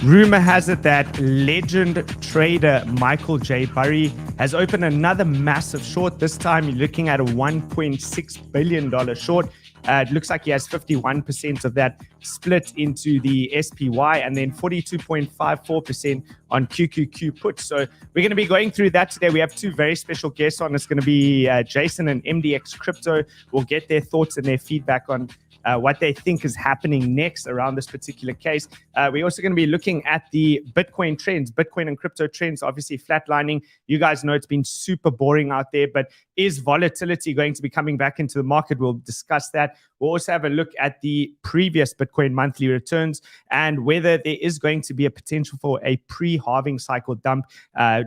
Rumor has it that legend trader Michael J. Burry has opened another massive short. This time you're looking at a $1.6 billion short. It looks like he has 51% of that split into the SPY and then 42.54% on QQQ put. So we're going to be going through that today. We have two very special guests on. It's going to be Jason and MDX Crypto. We'll get their thoughts and their feedback on what they think is happening next around this particular case. We're also going to be looking at the Bitcoin trends, Bitcoin and crypto trends, obviously flatlining. You guys know it's been super boring out there, but is volatility going to be coming back into the market? We'll discuss that. We'll also have a look at the previous Bitcoin monthly returns and whether there is going to be a potential for a pre-halving cycle dump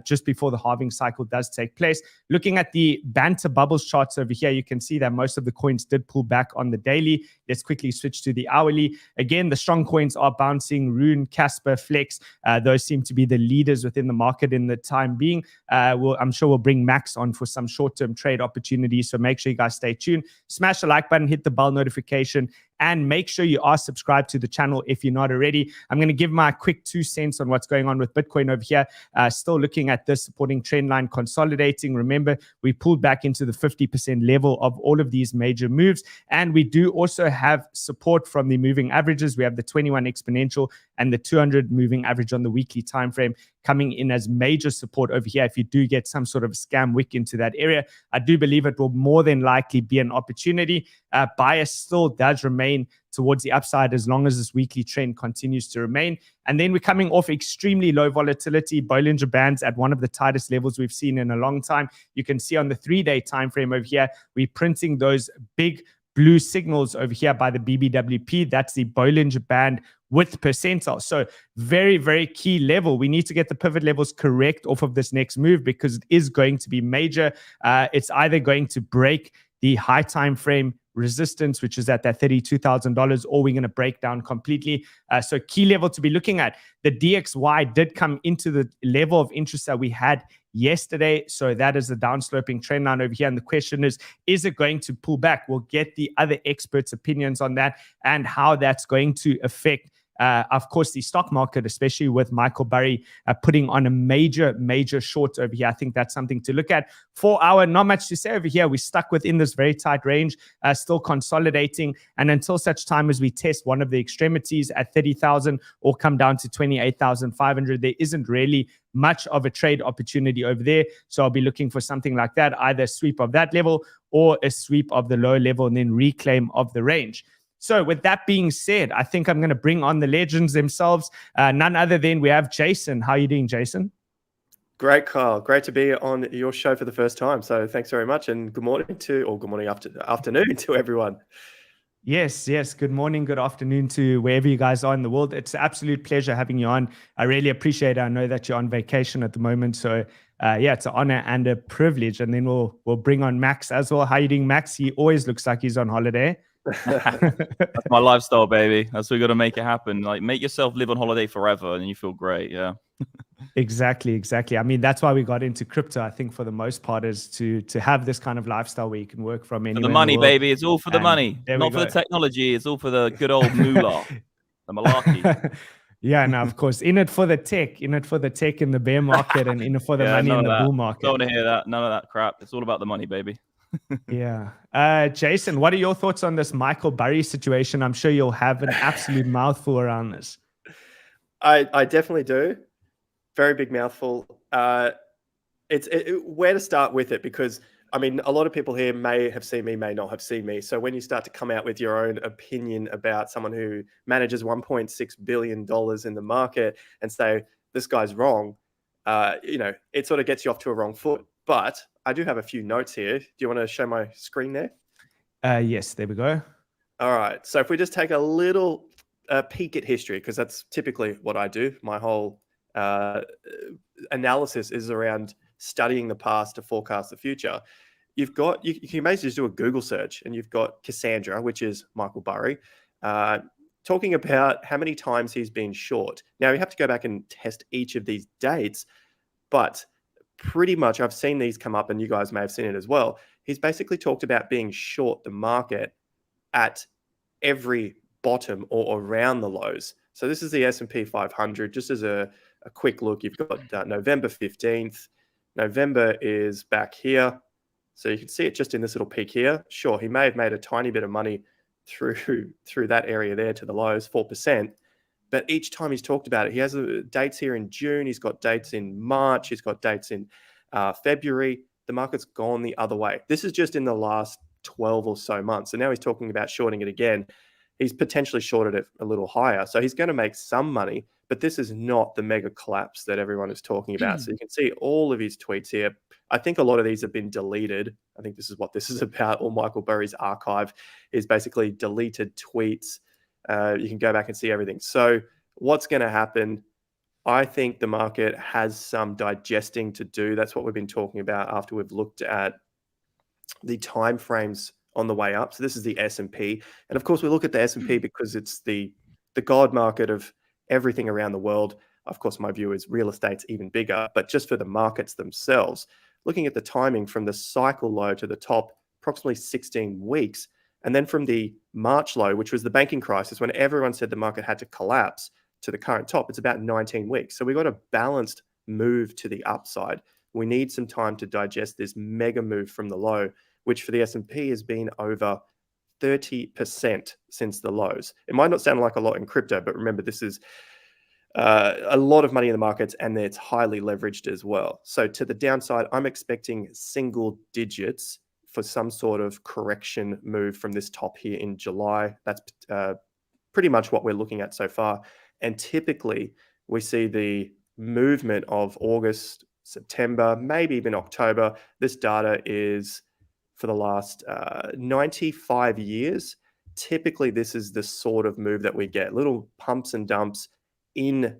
just before the halving cycle does take place. Looking at the Banter bubbles charts over here, you can see that most of the coins did pull back on the daily. Let's quickly switch to the hourly. Again, the strong coins are bouncing. Rune, Casper, Flex, those seem to be the leaders within the market in the time being. I'm sure we'll bring Max on for some short-term trade opportunities, so make sure you guys stay tuned. Smash the like button, hit the bell notification, and make sure you are subscribed to the channel if you're not already. I'm going to give my quick 2 cents on what's going on with Bitcoin over here. Still looking at this supporting trend line consolidating. Remember, we pulled back into the 50% level of all of these major moves. And we do also have support from the moving averages. We have the 21 exponential and the 200 moving average on the weekly time frame coming in as major support over here. If you do get some sort of scam wick into that area, I do believe it will more than likely be an opportunity. Bias still does remain towards the upside as long as this weekly trend continues to remain. And then we're coming off extremely low volatility. Bollinger Bands at one of the tightest levels we've seen in a long time. You can see on the 3-day time frame over here, we're printing those big blue signals over here by the BBWP. That's the Bollinger Band with percentile. So very, very key level. We need to get the pivot levels correct off of this next move because it is going to be major. It's either going to break the high time frame resistance, which is at that $32,000, or we're going to break down completely. So key level to be looking at. The DXY did come into the level of interest that we had yesterday. So that is the downsloping trend line over here. And the question is it going to pull back? We'll get the other experts' opinions on that and how that's going to affect of course, the stock market, especially with Michael Burry putting on a major short over here. I think that's something to look at. 4 hour, not much to say over here. We're stuck within this very tight range, still consolidating. And until such time as we test one of the extremities at 30,000 or come down to 28,500, there isn't really much of a trade opportunity over there. So I'll be looking for something like that, either a sweep of that level or a sweep of the low level and then reclaim of the range. So with that being said, I think I'm going to bring on the legends themselves. None other than we have Jason. How are you doing, Jason? Great, Kyle. Great to be on your show for the first time. So thanks very much. And good morning afternoon to everyone. Yes. Good morning, good afternoon to wherever you guys are in the world. It's an absolute pleasure having you on. I really appreciate it. I know that you're on vacation at the moment. So it's an honor and a privilege. And then we'll bring on Max as well. How are you doing, Max? He always looks like he's on holiday. That's my lifestyle, baby. That's what we got to make it happen. Like, make yourself live on holiday forever and you feel great. Yeah. Exactly. I mean, that's why we got into crypto, I think, for the most part, is to have this kind of lifestyle where you can work from anywhere. For the money, baby. It's all for the money. Not for the technology. It's all for the good old moolah. The malarkey. Yeah, no, of course. In it for the tech, in the bear market, and in it for the money in the bull market. Don't want to hear that. None of that crap. It's all about the money, baby. Yeah. Jason, what are your thoughts on this Michael Burry situation? I'm sure you'll have an absolute mouthful around this. I definitely do. Very big mouthful. Where to start with it? Because, I mean, a lot of people here may have seen me, may not have seen me. So when you start to come out with your own opinion about someone who manages $1.6 billion in the market and say, this guy's wrong, it sort of gets you off to a wrong foot. But I do have a few notes here. Do you want to show my screen there? Yes, there we go. All right. So if we just take a little peek at history, because that's typically what I do. My whole analysis is around studying the past to forecast the future. You can basically just do a Google search, and you've got Cassandra, which is Michael Burry, talking about how many times he's been short. Now, you have to go back and test each of these dates, but pretty much I've seen these come up, and you guys may have seen it as well. He's basically talked about being short the market at every bottom or around the lows. So this is the S&P 500. Just as a quick look, you've got November 15th. November is back here. So you can see it just in this little peak here. Sure, he may have made a tiny bit of money through that area there to the lows, 4%. But each time he's talked about it, he has dates here in June. He's got dates in March. He's got dates in February. The market's gone the other way. This is just in the last 12 or so months. And now he's talking about shorting it again. He's potentially shorted it a little higher. So he's going to make some money, but this is not the mega collapse that everyone is talking about. So you can see all of his tweets here. I think a lot of these have been deleted. I think this is what this is about. All Michael Burry's archive is basically deleted tweets. You can go back and see everything. So what's going to happen? I think the market has some digesting to do. That's what we've been talking about after we've looked at the time frames on the way up. So this is the S&P. And of course, we look at the S&P because it's the god market of everything around the world. Of course, my view is real estate's even bigger, but just for the markets themselves, looking at the timing from the cycle low to the top, approximately 16 weeks. And then from the March low, which was the banking crisis, when everyone said the market had to collapse, to the current top, it's about 19 weeks. So we've got a balanced move to the upside. We need some time to digest this mega move from the low, which for the S&P has been over 30% since the lows. It might not sound like a lot in crypto, but remember, this is a lot of money in the markets, and it's highly leveraged as well. So to the downside, I'm expecting single digits for some sort of correction move from this top here in July. That's pretty much what we're looking at so far. And typically, we see the movement of August, September, maybe even October. This data is for the last 95 years. Typically, this is the sort of move that we get. Little pumps and dumps in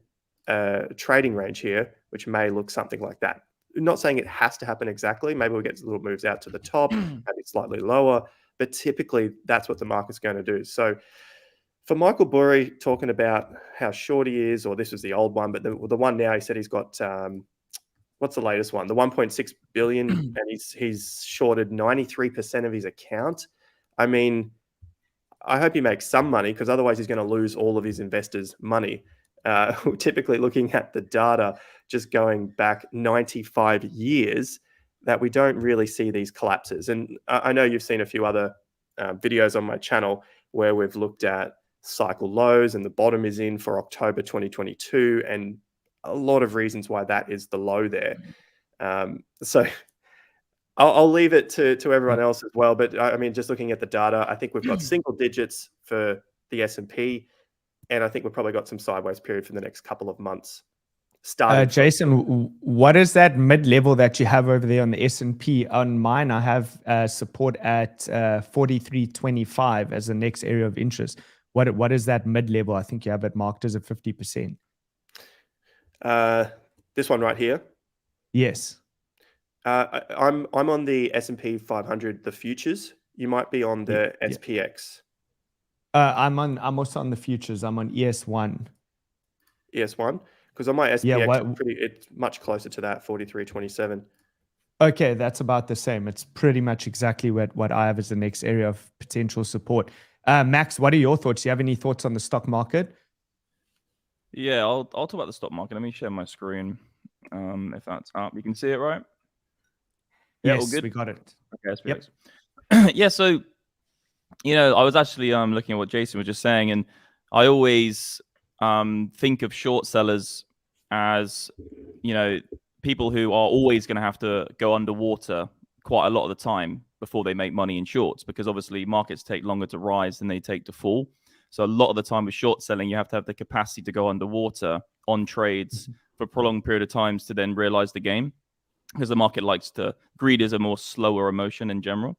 a trading range here, which may look something like that. I'm not saying it has to happen exactly. Maybe we'll get little moves out to the top, maybe slightly lower. But typically, that's what the market's going to do. So for Michael Burry talking about how short he is, or this was the old one, but the one now, he said he's got, what's the latest one? The 1.6 billion, and he's shorted 93% of his account. I mean, I hope he makes some money, because otherwise he's going to lose all of his investors' money. Typically looking at the data, just going back 95 years, that we don't really see these collapses. And I know you've seen a few other videos on my channel where we've looked at cycle lows, and the bottom is in for October 2022, and a lot of reasons why that is the low there. So I'll leave it to everyone else as well. But I mean, just looking at the data, I think we've got single digits for the S&P, and I think we've probably got some sideways period for the next couple of months. Jason, what is that mid-level that you have over there on the S&P? On mine, I have support at 43.25 as the next area of interest. What is that mid-level? I think you have it marked as a 50%. This one right here? Yes. I'm on the S&P 500, the futures. You might be on the SPX. I'm also on the futures. I'm on ES1. ES1? Because on my SPX, it's much closer to that, 43.27. Okay, that's about the same. It's pretty much exactly what I have as the next area of potential support. Max, what are your thoughts? Do you have any thoughts on the stock market? Yeah, I'll talk about the stock market. Let me share my screen. If that's up, you can see it, right? Yeah, all good? We got it. Okay, yep. Yeah, so, I was actually looking at what Jason was just saying, and I always think of short sellers as, people who are always going to have to go underwater quite a lot of the time before they make money in shorts, because obviously markets take longer to rise than they take to fall. So a lot of the time with short selling, you have to have the capacity to go underwater on trades for a prolonged period of times to then realize the game, because the market likes to, greed is a more slower emotion in general.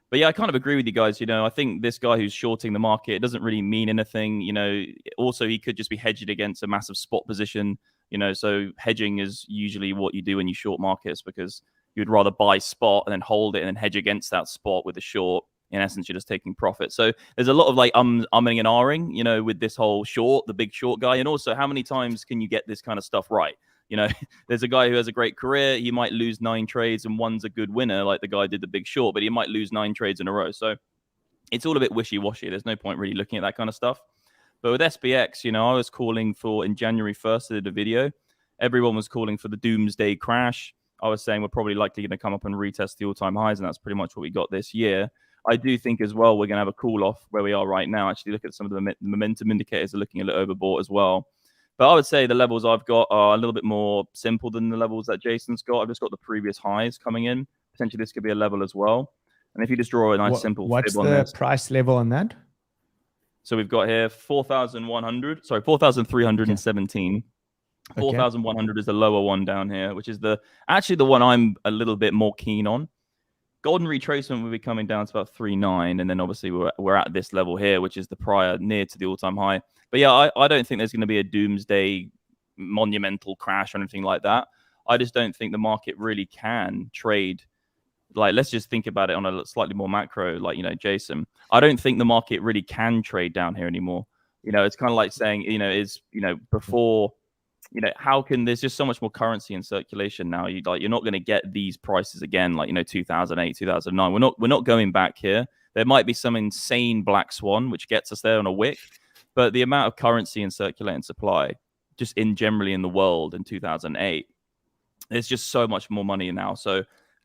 But yeah, I kind of agree with you guys. I think this guy who's shorting the market, it doesn't really mean anything. Also he could just be hedged against a massive spot position. So hedging is usually what you do when you short markets, because you'd rather buy spot and then hold it and then hedge against that spot with a short. In essence, you're just taking profit. So there's a lot of like umming and ahhing, with this whole short, the big short guy. And also, how many times can you get this kind of stuff right? There's a guy who has a great career. He might lose 9 trades and one's a good winner, like the guy did the big short, but he might lose 9 trades in a row. So it's all a bit wishy-washy. There's no point really looking at that kind of stuff. But with SBX, you know, I was calling for, in January 1st, I did a video. Everyone was calling for the doomsday crash. I was saying we're probably likely going to come up and retest the all-time highs, and that's pretty much what we got this year. I do think as well we're going to have a cool-off where we are right now. Actually, look at some of the momentum indicators are looking a little overbought as well. But I would say the levels I've got are a little bit more simple than the levels that Jason's got. I've just got the previous highs coming in. Potentially this could be a level as well. And if you just draw a nice simple what's fib on the this. price level on that? So we've got here 4,317. 4,100 is the lower one down here, which is actually the one I'm a little bit more keen on. Golden retracement will be coming down to about 3.9, and then obviously we're at this level here, which is the prior near to the all-time high. But yeah, I don't think there's going to be a doomsday monumental crash or anything like that. I just don't think the market really can trade. Like, let's just think about it on a slightly more macro, like, you know, Jason. I don't think the market really can trade down here anymore. You know, it's kind of like saying, you know, before, you know, how can there's just so much more currency in circulation now? You're not going to get these prices again, like, you know, 2008, 2009. We're not going back here. There might be some insane black swan which gets us there on a wick, but the amount of currency in circulating supply, just generally in the world in 2008, there's just so much more money now. So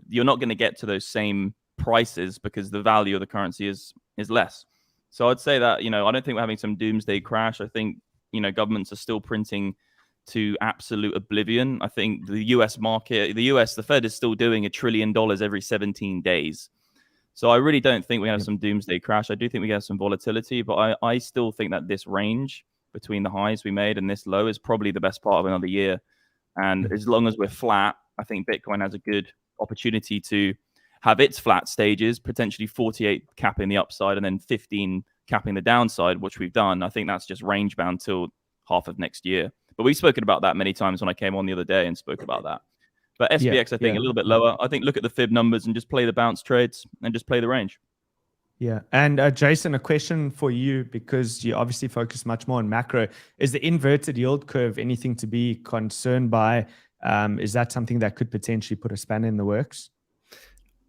you're not going to get to those same prices because the value of the currency is less. So I'd say that, you know, I don't think we're having some doomsday crash. I think, you know, governments are still printing to absolute oblivion. I think the US market, the Fed is still doing $1 trillion every 17 days. So I really don't think we have some doomsday crash. I do think we have some volatility, but I still think that this range between the highs we made and this low is probably the best part of another year. And as long as we're flat, I think Bitcoin has a good opportunity to have its flat stages, potentially 48 capping the upside and then 15 capping the downside, which we've done. I think that's just range bound till half of next year. But we've spoken about that many times when I came on the other day and spoke about that. But SBX, I think, a little bit lower. I think look at the fib numbers and just play the bounce trades and just play the range. Yeah. And Jason, a question for you, because you obviously focus much more on macro. Is the inverted yield curve anything to be concerned by? Is that something that could potentially put a spanner in the works?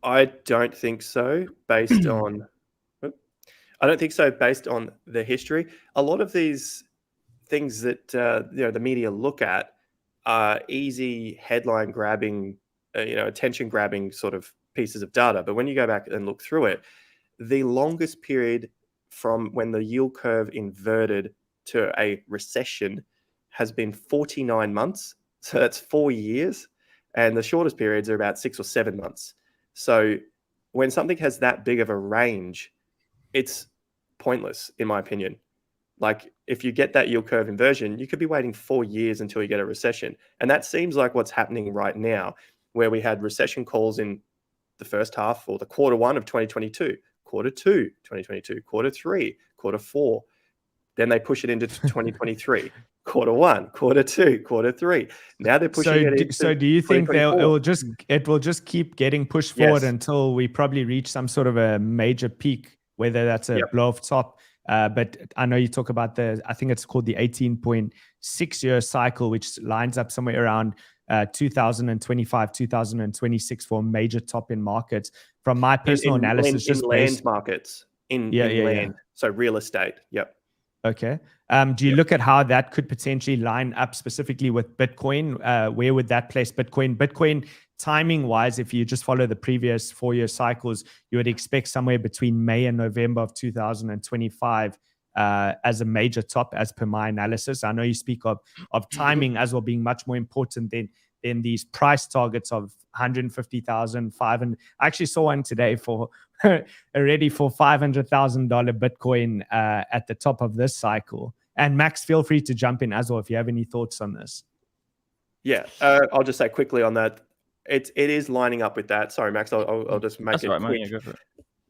I don't think so, based on the history. A lot of these things that you know, the media look at are easy headline grabbing, you know, attention grabbing sort of pieces of data. But when you go back and look through it, the longest period from when the yield curve inverted to a recession has been 49 months. So that's 4 years. And the shortest periods are about 6 or 7 months. So when something has that big of a range, it's pointless, in my opinion. Like, if you get that yield curve inversion, you could be waiting 4 years until you get a recession. And that seems like what's happening right now, where we had recession calls in the first half or the Q1 of 2022, Q2 2022, Q3, Q4. Then they push it into 2023, Q1, Q2, Q3. Now they're pushing it into. So do you think it will just keep getting pushed forward until we probably reach some sort of a major peak, whether that's a blow off top? But I know you talk about I think it's called the 18.6 year cycle, which lines up somewhere around 2025, 2026 for major top in markets. From my personal analysis, just in land markets, in land, so real estate. Yep. Okay. Do you look at how that could potentially line up specifically with Bitcoin? Where would that place Bitcoin? Bitcoin, timing wise, if you just follow the previous 4 year cycles, you would expect somewhere between May and November of 2025 as a major top, as per my analysis. I know you speak of timing as well being much more important than these price targets of 150,000, 500. I actually saw one today for already for $500,000 Bitcoin at the top of this cycle. And Max, feel free to jump in as well if you have any thoughts on this. Yeah, I'll just say quickly on that. It is lining up with that. Sorry, Max, I'll just make it quick. Yeah, go for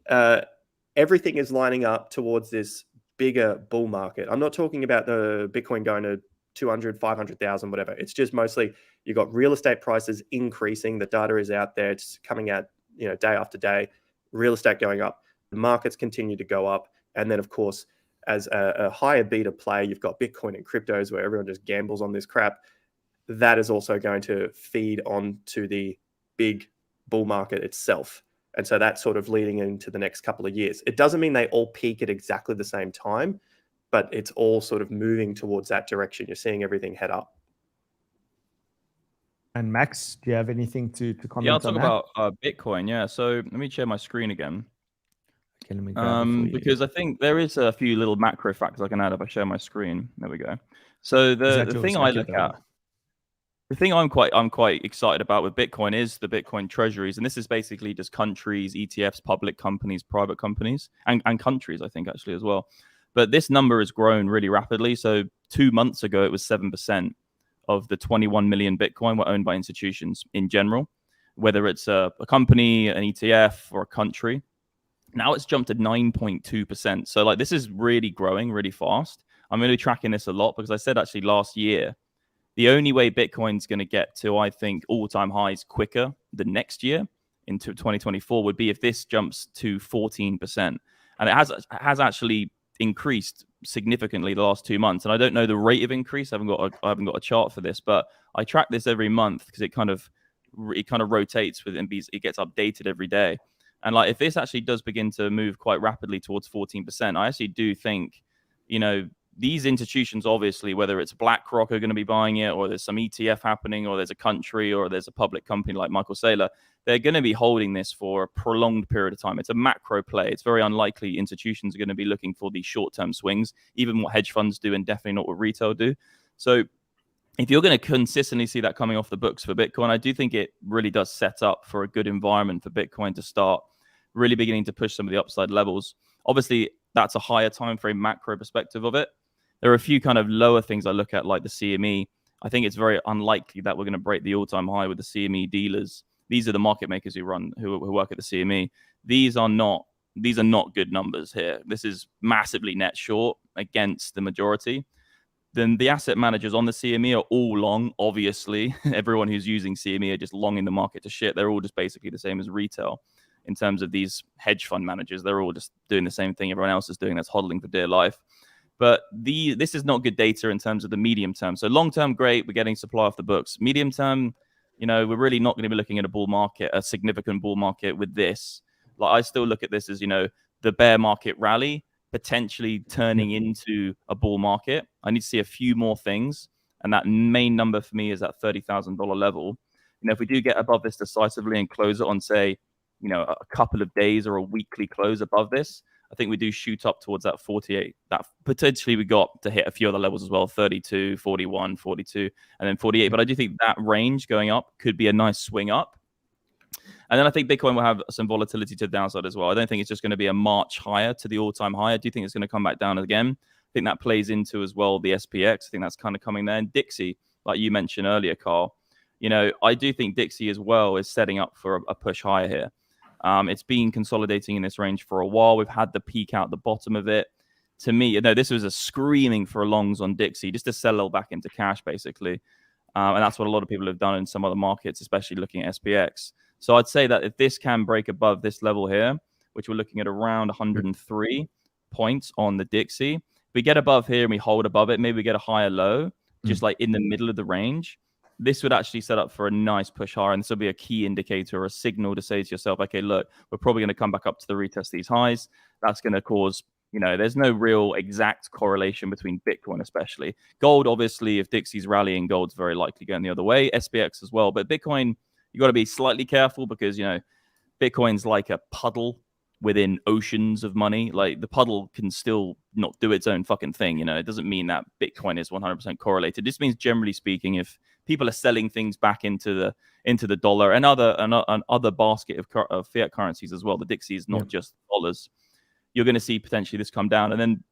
it. Everything is lining up towards this bigger bull market. I'm not talking about the Bitcoin going to 200, 500,000, whatever. It's just mostly you've got real estate prices increasing. The data is out there. It's coming out, you know, day after day. Real estate going up. The markets continue to go up. And then, of course, as a higher beta play, you've got Bitcoin and cryptos where everyone just gambles on this crap. That is also going to feed on to the big bull market itself. And so that's sort of leading into the next couple of years. It doesn't mean they all peak at exactly the same time, but it's all sort of moving towards that direction. You're seeing everything head up. And Max, do you have anything to comment Yeah, I'll talk on that? about Bitcoin. Yeah, so let me share my screen again. Okay, let me grab it for you. Because I think there is a few little macro factors I can add if I share my screen. There we go. So the thing I look at, the thing I'm quite excited about with Bitcoin is the Bitcoin treasuries, and this is basically just countries, ETFs, public companies, private companies, and countries, I think, actually as well. But this number has grown really rapidly. So 2 months ago, it was 7% of the 21 million Bitcoin were owned by institutions in general, whether it's a company, an ETF, or a country. Now it's jumped to 9.2%. So like this is really growing really fast. I'm going to be tracking this a lot because I said actually last year, the only way Bitcoin's going to get to, I think, all-time highs quicker than next year into 2024 would be if this jumps to 14%. And it has actually increased significantly the last 2 months. And I don't know the rate of increase. I haven't got a chart for this, but I track this every month because it kind of rotates with it. It gets updated every day. And like if this actually does begin to move quite rapidly towards 14%, I actually do think, you know, these institutions, obviously, whether it's BlackRock are going to be buying it, or there's some ETF happening, or there's a country, or there's a public company like Michael Saylor, they're going to be holding this for a prolonged period of time. It's a macro play. It's very unlikely institutions are going to be looking for these short-term swings, even what hedge funds do, and definitely not what retail do. So if you're going to consistently see that coming off the books for Bitcoin, I do think it really does set up for a good environment for Bitcoin to start really beginning to push some of the upside levels. Obviously, that's a higher time frame macro perspective of it. There are a few kind of lower things I look at, like the CME. I think it's very unlikely that we're going to break the all-time high with the CME dealers. These are the market makers who work at the CME. These are not good numbers here. This is massively net short against the majority. Then the asset managers on the CME are all long. Obviously, everyone who's using CME are just long in the market to shit. They're all just basically the same as retail in terms of these hedge fund managers. They're all just doing the same thing everyone else is doing. That's hodling for dear life. But this is not good data in terms of the medium term. So long term, great. We're getting supply off the books. Medium term, you know, we're really not going to be looking at a bull market, a significant bull market with this. Like I still look at this as, you know, the bear market rally potentially turning into a bull market. I need to see a few more things. And that main number for me is that $30,000 level. You know, if we do get above this decisively and close it on, say, you know, a couple of days or a weekly close above this, I think we do shoot up towards that 48. That potentially we got to hit a few other levels as well, 32, 41, 42, and then 48. But I do think that range going up could be a nice swing up. And then I think Bitcoin will have some volatility to the downside as well. I don't think it's just going to be a march higher to the all-time high. I do think it's going to come back down again. I think that plays into as well the SPX. I think that's kind of coming there. And Dixie, like you mentioned earlier, Carl, you know, I do think Dixie as well is setting up for a push higher here. It's been consolidating in this range for a while. We've had the peak out the bottom of it. To me, you know, this was a screaming for longs on Dixie just to sell back into cash, basically. And that's what a lot of people have done in some other markets, especially looking at SPX. So I'd say that if this can break above this level here, which we're looking at around 103 points on the Dixie, if we get above here and we hold above it, maybe we get a higher low, just like in the middle of the range, this would actually set up for a nice push higher. And this will be a key indicator or a signal to say to yourself, okay, look, we're probably going to come back up to the retest these highs. That's going to cause, you know, there's no real exact correlation between Bitcoin, especially. Gold, obviously, if Dixie's rallying, gold's very likely going the other way. SPX as well. But Bitcoin, you got to be slightly careful because, you know, Bitcoin's like a puddle within oceans of money. Like the puddle can still not do its own fucking thing. You know, it doesn't mean that Bitcoin is 100% correlated. This means, generally speaking, if people are selling things back into the dollar and other basket of fiat currencies as well, the Dixie is not just dollars, you're going to see potentially this come down. And then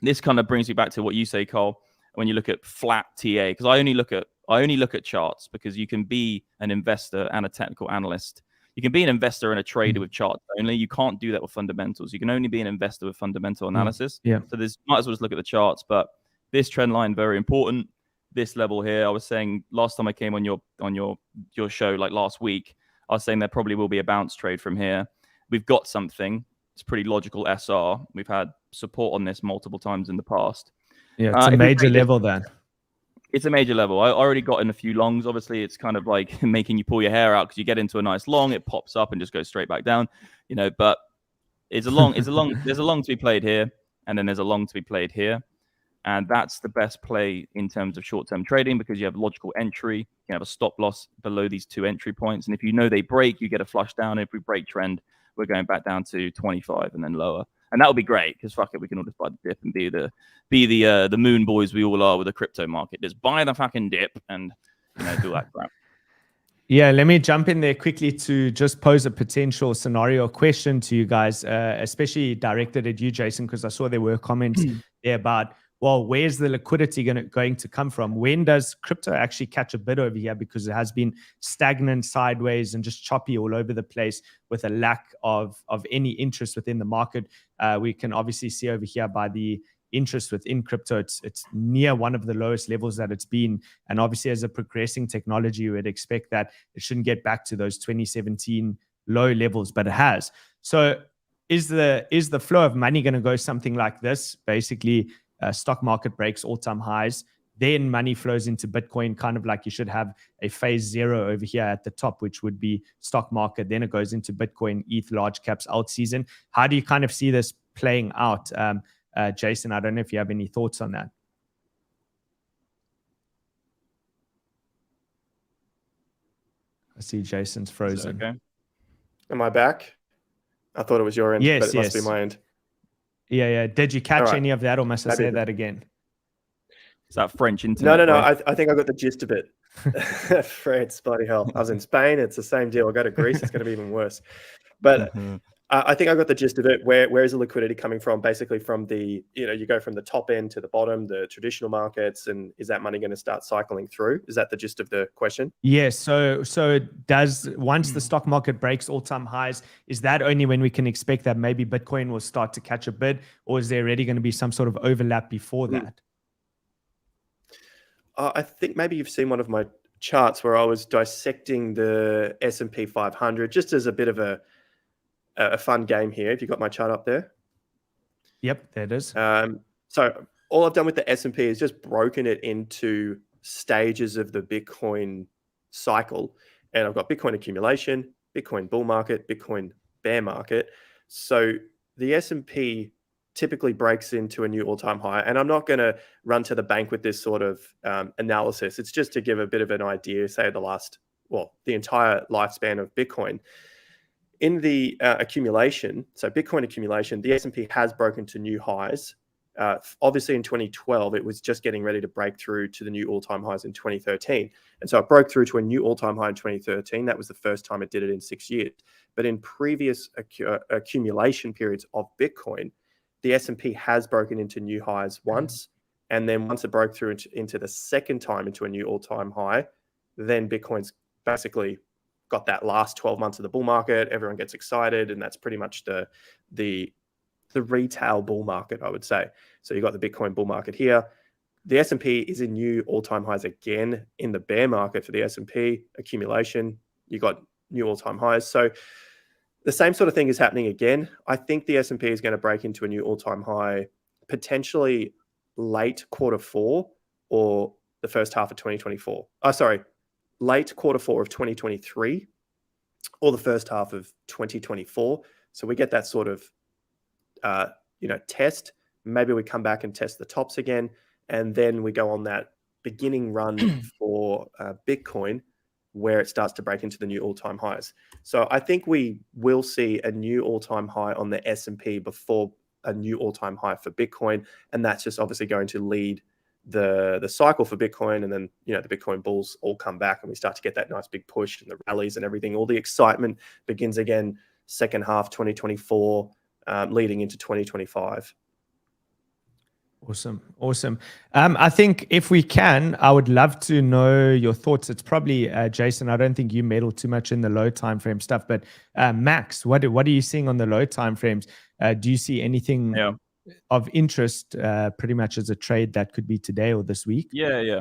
this kind of brings me back to what you say, Carl, when you look at flat TA, because I only look at charts, because you can be an investor and a technical analyst. You can be an investor and a trader with charts only. You can't do that with fundamentals. You can only be an investor with fundamental analysis. So there's might as well just look at the charts. But this trend line, very important. This level here, I was saying last time I came on your show, like last week, I was saying there probably will be a bounce trade from here. We've got something. It's pretty logical SR. We've had support on this multiple times in the past. Yeah, it's a major level then. It's a major level. I already got in a few longs. Obviously, it's kind of like making you pull your hair out because you get into a nice long, it pops up and just goes straight back down. You know, but it's a long. There's a long to be played here. and then there's a long to be played here. And that's the best play in terms of short-term trading because you have logical entry. You can have a stop loss below these 2 entry points. And if you know they break, you get a flush down. If we break trend, we're going back down to 25 and then lower. And that would be great because fuck it, we can all just buy the dip and be the moon boys we all are with the crypto market. Just buy the fucking dip and do that crap. Yeah, let me jump in there quickly to just pose a potential scenario question to you guys, especially directed at you, Jason, because I saw there were comments there about, well, where's the liquidity going to come from? When does crypto actually catch a bid over here? Because it has been stagnant, sideways, and just choppy all over the place with a lack of any interest within the market. We can obviously see over here by the interest within crypto, it's near one of the lowest levels that it's been. And obviously, as a progressing technology, you would expect that it shouldn't get back to those 2017 low levels, but it has. So is the flow of money going to go something like this? Basically, stock market breaks all-time highs, then money flows into Bitcoin, kind of like you should have a phase 0 over here at the top, which would be stock market. Then it goes into Bitcoin, ETH, large caps, alt season. How do you kind of see this playing out? Jason, I don't know if you have any thoughts on that. I see Jason's frozen. Okay. Am I back? I thought it was your end, yes, but it must be my end. Yeah. Did you catch any of that, or must I say that again? Is that French internet? No. I think I got the gist of it. France, bloody hell. I was in Spain. It's the same deal. I go to Greece. It's going to be even worse. But I think I got the gist of it. Where is the liquidity coming from? Basically from the, you go from the top end to the bottom, the traditional markets, and is that money going to start cycling through? Is that the gist of the question? Yes. So does, once the stock market breaks all-time highs, is that only when we can expect that maybe Bitcoin will start to catch a bid, or is there already going to be some sort of overlap before that? I think maybe you've seen one of my charts where I was dissecting the S&P 500 just as a bit of a fun game here. Have you got my chart up there? Yep, there it is. So all I've done with the S&P is just broken it into stages of the Bitcoin cycle. And I've got Bitcoin accumulation, Bitcoin bull market, Bitcoin bear market. So the S&P typically breaks into a new all-time high. And I'm not going to run to the bank with this sort of analysis. It's just to give a bit of an idea, say the entire lifespan of Bitcoin. In the accumulation, so Bitcoin accumulation, the S&P has broken to new highs. Obviously, in 2012, it was just getting ready to break through to the new all-time highs in 2013. And so it broke through to a new all-time high in 2013. That was the first time it did it in 6 years. But in previous accumulation periods of Bitcoin, the S&P has broken into new highs once. And then once it broke through into the second time into a new all-time high, then Bitcoin's basically got that last 12 months of the bull market. Everyone gets excited, and that's pretty much the retail bull market, I would say. So you got the Bitcoin bull market here. The S&P is in new all-time highs again. In the bear market for the S&P accumulation, you got new all-time highs. So the same sort of thing is happening again. I think the S&P is going to break into a new all-time high potentially late Q4 or the first half of 2024. Late Q4 of 2023 or the first half of 2024. So we get that sort of, test. Maybe we come back and test the tops again. And then we go on that beginning run for Bitcoin where it starts to break into the new all-time highs. So I think we will see a new all-time high on the S&P before a new all-time high for Bitcoin. And that's just obviously going to lead the cycle for Bitcoin, and then the Bitcoin bulls all come back and we start to get that nice big push and the rallies and everything. All the excitement begins again second half 2024, leading into 2025. Awesome. I think if we can, I would love to know your thoughts. It's probably Jason. I don't think you meddle too much in the low time frame stuff, but Max, what are you seeing on the low time frames? Do you see anything of interest pretty much as a trade that could be today or this week? Yeah.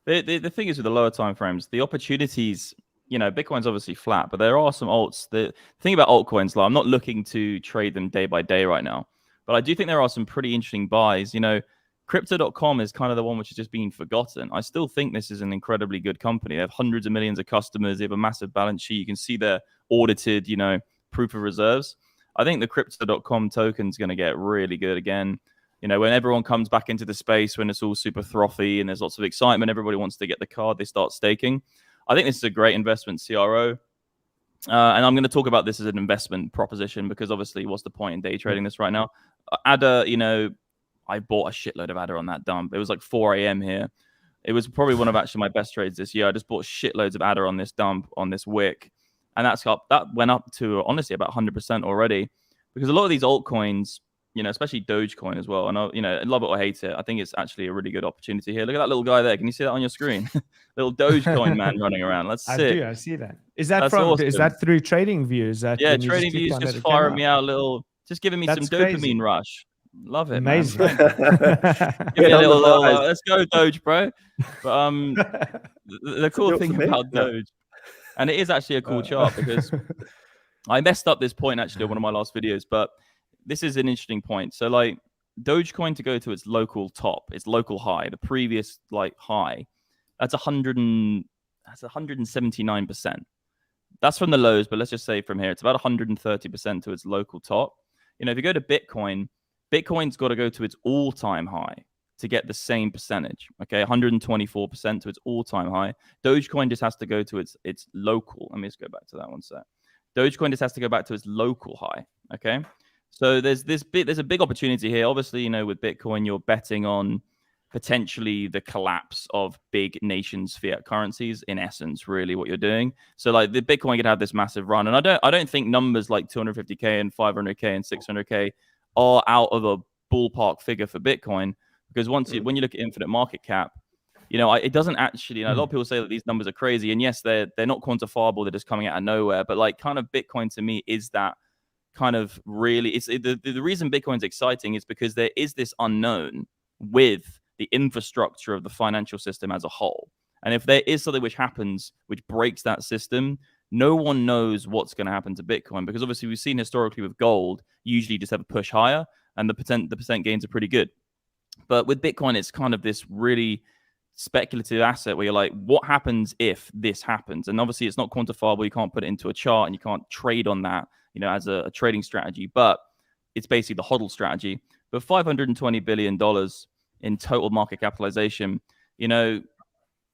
The thing is with the lower time frames, the opportunities, Bitcoin's obviously flat, but there are some alts. The thing about altcoins, I'm not looking to trade them day by day right now, but I do think there are some pretty interesting buys. Crypto.com is kind of the one which is just being forgotten. I still think this is an incredibly good company. They have hundreds of millions of customers. They have a massive balance sheet. You can see their audited, proof of reserves. I think the Crypto.com token is going to get really good again. You know, when everyone comes back into the space, when it's all super frothy and there's lots of excitement, everybody wants to get the card, they start staking. I think this is a great investment, CRO. And I'm going to talk about this as an investment proposition because obviously what's the point in day trading this right now? ADA, you know, I bought a shitload of ADA on that dump. It was like 4 a.m. here. It was probably one of actually my best trades this year. I just bought shitloads of ADA on this dump, on this wick. And that went up to, honestly, about 100% already. Because a lot of these altcoins, you know, especially Dogecoin as well. And I, you know, love it or hate it, I think it's actually a really good opportunity here. Look at that little guy there. Can you see that on your screen? Little Dogecoin man running around. That's sick. I see that. Is that awesome. Is that through Trading View? Is that Trading View is just firing me out just giving me some dopamine rush. Love it. Amazing. Man. Give me a little let's go Doge, bro. But the cool thing about Doge, and it is actually a cool chart because I messed up this point actually on one of my last videos, but this is an interesting point. So like Dogecoin to go to its local top, its local high, the previous like high, that's 179%. That's from the lows, but let's just say from here, it's about 130% to its local top. You know, if you go to Bitcoin, Bitcoin's got to go to its all-time high to get the same percentage. Okay, 124% to its all-time high. Dogecoin just has to go to its local. Let me just go back to that one sec. Dogecoin just has to go back to its local high. Okay. So there's a big opportunity here. Obviously, you know, with Bitcoin, you're betting on potentially the collapse of big nations' fiat currencies. In essence, really, what you're doing. So, like, the Bitcoin could have this massive run, and I don't think numbers like 250K and 500K and 600K are out of a ballpark figure for Bitcoin because when you look at infinite market cap, you know, it doesn't actually. You know, a lot of people say that these numbers are crazy, and yes, they're not quantifiable. They're just coming out of nowhere. But like, kind of Bitcoin to me is that. Kind of really, the reason Bitcoin's exciting is because there is this unknown with the infrastructure of the financial system as a whole. And if there is something which happens, which breaks that system, no one knows what's going to happen to Bitcoin because obviously we've seen historically with gold, usually just have a push higher and the percent gains are pretty good. But with Bitcoin, it's kind of this really speculative asset where you're like, what happens if this happens? And obviously it's not quantifiable. You can't put it into a chart and you can't trade on that, you know, as a trading strategy, but it's basically the HODL strategy. But $520 billion in total market capitalization, you know,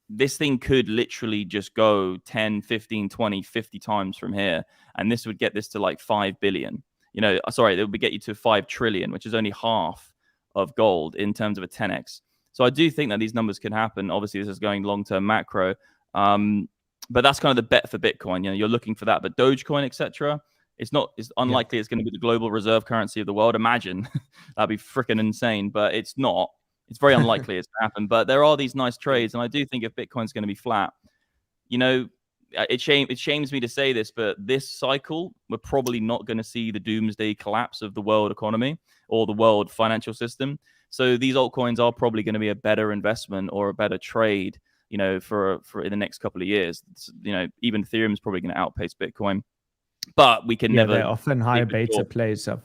this thing could literally just go 10, 15, 20, 50 times from here. And this would get this to like 5 billion. You know, sorry, it would get you to 5 trillion, which is only half of gold in terms of a 10x. So I do think that these numbers can happen. Obviously, this is going long-term macro. But that's kind of the bet for Bitcoin. You know, you're looking for that. But Dogecoin, etc., it's unlikely it's going to be the global reserve currency of the world. Imagine. That'd be freaking insane. But it's not. It's very unlikely it's going to happen. But there are these nice trades. And I do think if Bitcoin's going to be flat, you know, it shames me to say this, but this cycle, we're probably not going to see the doomsday collapse of the world economy or the world financial system. So these altcoins are probably going to be a better investment or a better trade, you know, for in the next couple of years. You know, even Ethereum is probably going to outpace Bitcoin. But we can never. They're often higher beta plays. So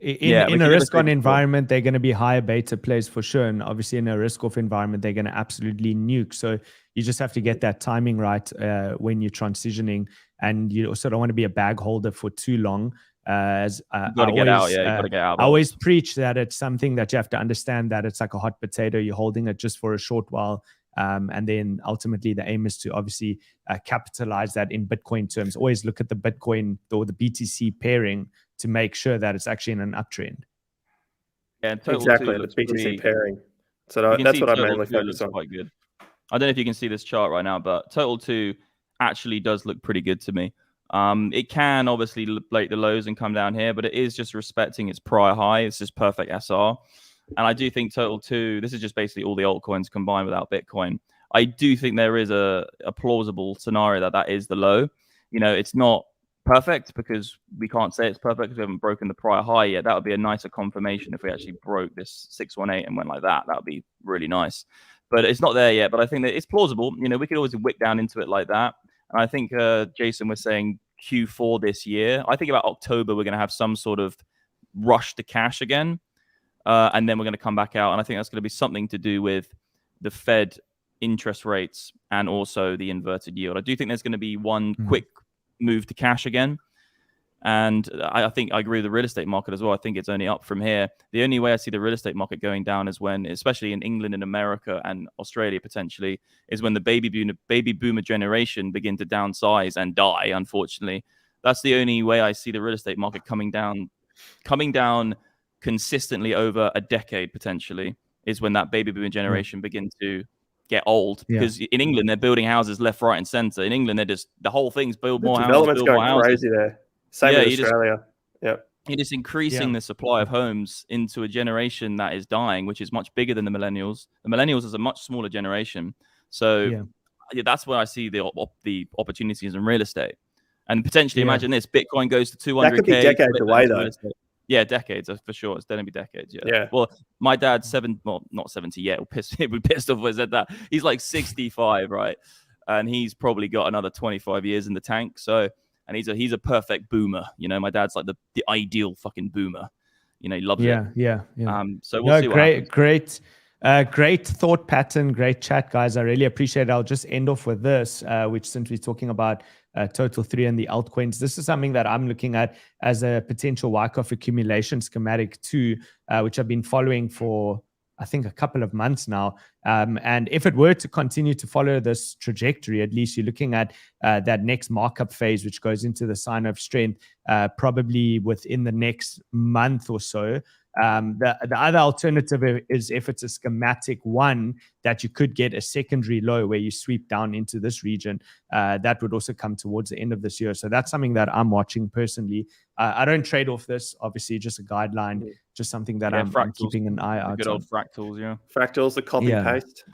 in a risk-on environment, they're going to be higher beta plays for sure. And obviously, in a risk-off environment, they're going to absolutely nuke. So you just have to get that timing right when you're transitioning. And you also don't want to be a bag holder for too long. As you got to get out. Yeah, you got to get out. I always preach that it's something that you have to understand that it's like a hot potato. You're holding it just for a short while. And then ultimately the aim is to obviously capitalize that in Bitcoin terms. Always look at the Bitcoin or the BTC pairing to make sure that it's actually in an uptrend. Yeah, exactly, the BTC pairing. So that's what I mainly focus on. Quite good. I don't know if you can see this chart right now, but Total 2 actually does look pretty good to me. It can obviously break the lows and come down here, but it is just respecting its prior high. It's just perfect SR. And I do think Total 2, this is just basically all the altcoins combined without Bitcoin. I do think there is a plausible scenario that is the low. You know, it's not perfect because we can't say it's perfect because we haven't broken the prior high yet. That would be a nicer confirmation if we actually broke this 618 and went like that. That would be really nice. But it's not there yet. But I think that it's plausible. You know, we could always wick down into it like that. And I think Jason was saying Q4 this year. I think about October, we're going to have some sort of rush to cash again. And then we're going to come back out. And I think that's going to be something to do with the Fed interest rates and also the inverted yield. I do think there's going to be one quick move to cash again. And I think I agree with the real estate market as well. I think it's only up from here. The only way I see the real estate market going down is when, especially in England and America and Australia potentially, is when the baby boomer generation begin to downsize and die, unfortunately. That's the only way I see the real estate market coming down consistently over a decade potentially, is when that baby boomer generation begin to get old. Because in England, they're building houses left, right, and center. In England, they're just, the whole thing's build more houses, development's build more going houses. crazy there. Same in Australia. You're just increasing the supply of homes into a generation that is dying, which is much bigger than the millennials. The millennials is a much smaller generation. So that's where I see the opportunities in real estate. And potentially imagine this, Bitcoin goes to 200K. That could be decades away though. Yeah, decades for sure. It's going to be decades. Yeah. Well, my dad's not 70 yet. He'll be pissed off when I said that. He's like 65, right? And he's probably got another 25 years in the tank. So, and he's a perfect boomer. You know, my dad's like the ideal fucking boomer. You know, he loves it. Yeah. So we'll see what happens. Great thought pattern, great chat, guys. I really appreciate it. I'll just end off with this, which since we're talking about Total3 and the altcoins, this is something that I'm looking at as a potential Wyckoff accumulation schematic too, which I've been following for, I think, a couple of months now. And if it were to continue to follow this trajectory, at least you're looking at that next markup phase, which goes into the sign of strength, probably within the next month or so. The other alternative is if it's a schematic one that you could get a secondary low where you sweep down into this region. That would also come towards the end of this year. So that's something that I'm watching personally. I don't trade off this, obviously, just a guideline, just something that I'm keeping an eye out Good old fractals, Fractals, the copy paste.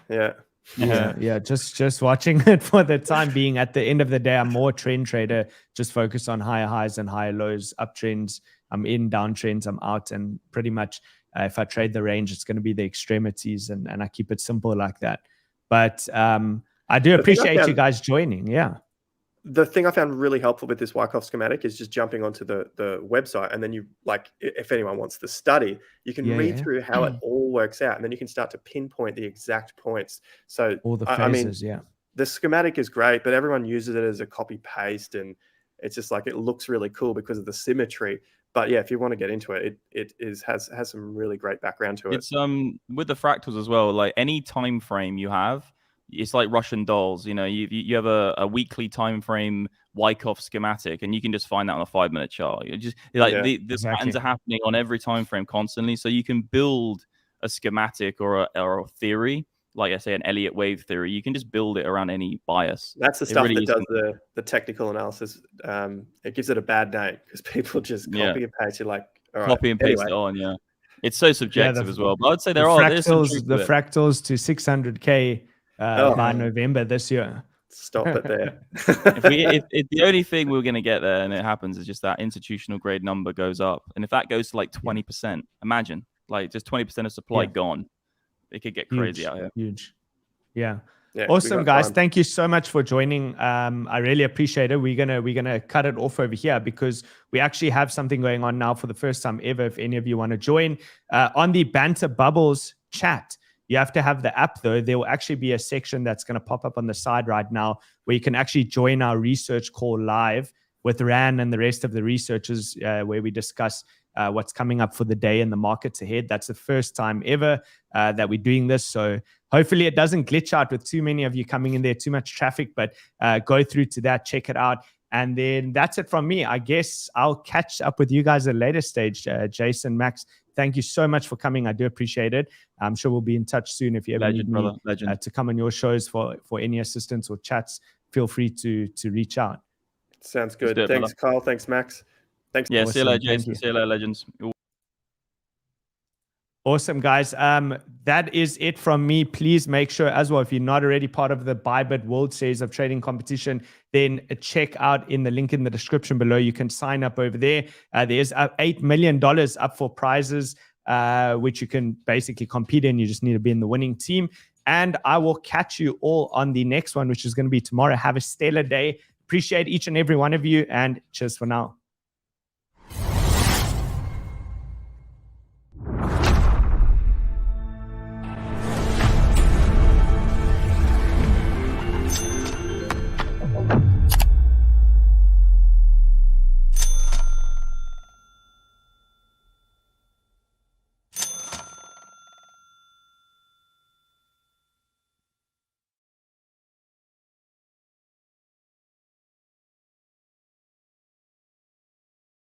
Just watching it for the time being. At the end of the day, I'm more trend trader, just focus on higher highs and higher lows, uptrends. I'm in, downtrends, I'm out, and pretty much if I trade the range, it's going to be the extremities, and I keep it simple like that. But I do appreciate you guys joining. The thing I found really helpful with this Wyckoff schematic is just jumping onto the website, and then you, like, if anyone wants to study, you can read through how it all works out, and then you can start to pinpoint the exact points. So all the phases, the schematic is great, but everyone uses it as a copy paste, and it's just like, it looks really cool because of the symmetry. But yeah, if you want to get into it, it has some really great background to it. It's with the fractals as well. Like any time frame you have, it's like Russian dolls. You know, you have a weekly time frame Wyckoff schematic, and you can just find that on a 5-minute chart. You just like the patterns are happening on every time frame constantly, so you can build a schematic or a theory. Like I say, an Elliott wave theory, you can just build it around any bias. That's the stuff that does the technical analysis. It gives it a bad name because people just copy and paste. You're like, all right, copy and paste it on. It's so subjective as well. But I'd say there are fractals to 600K by November this year. Stop it there. if the only thing we're going to get there, and it happens, is just that institutional grade number goes up, and if that goes to like 20%, imagine like just 20% of supply gone. It could get crazy out here. Huge. Awesome, guys. Thank you so much for joining. I really appreciate it. We're gonna cut it off over here because we actually have something going on now for the first time ever. If any of you want to join on the Banter Bubbles chat, you have to have the app though. There will actually be a section that's going to pop up on the side right now where you can actually join our research call live with Ran and the rest of the researchers, where we discuss what's coming up for the day and the markets ahead. That's the first time ever that we're doing this. So hopefully it doesn't glitch out with too many of you coming in there, too much traffic, but go through to that, check it out. And then that's it from me. I guess I'll catch up with you guys at a later stage. Jason, Max, thank you so much for coming. I do appreciate it. I'm sure we'll be in touch soon. If you ever need me to come on your shows for any assistance or chats, feel free to reach out. Sounds good. Thanks, Kyle. Thanks, Max. Thanks. Yeah, see you later, Jason. See you later, legends. Awesome, guys. That is it from me. Please make sure as well, if you're not already part of the Bybit World Series of Trading competition, then check out in the link in the description below. You can sign up over there. There's $8 million up for prizes, which you can basically compete in. You just need to be in the winning team. And I will catch you all on the next one, which is going to be tomorrow. Have a stellar day. Appreciate each and every one of you, and cheers for now.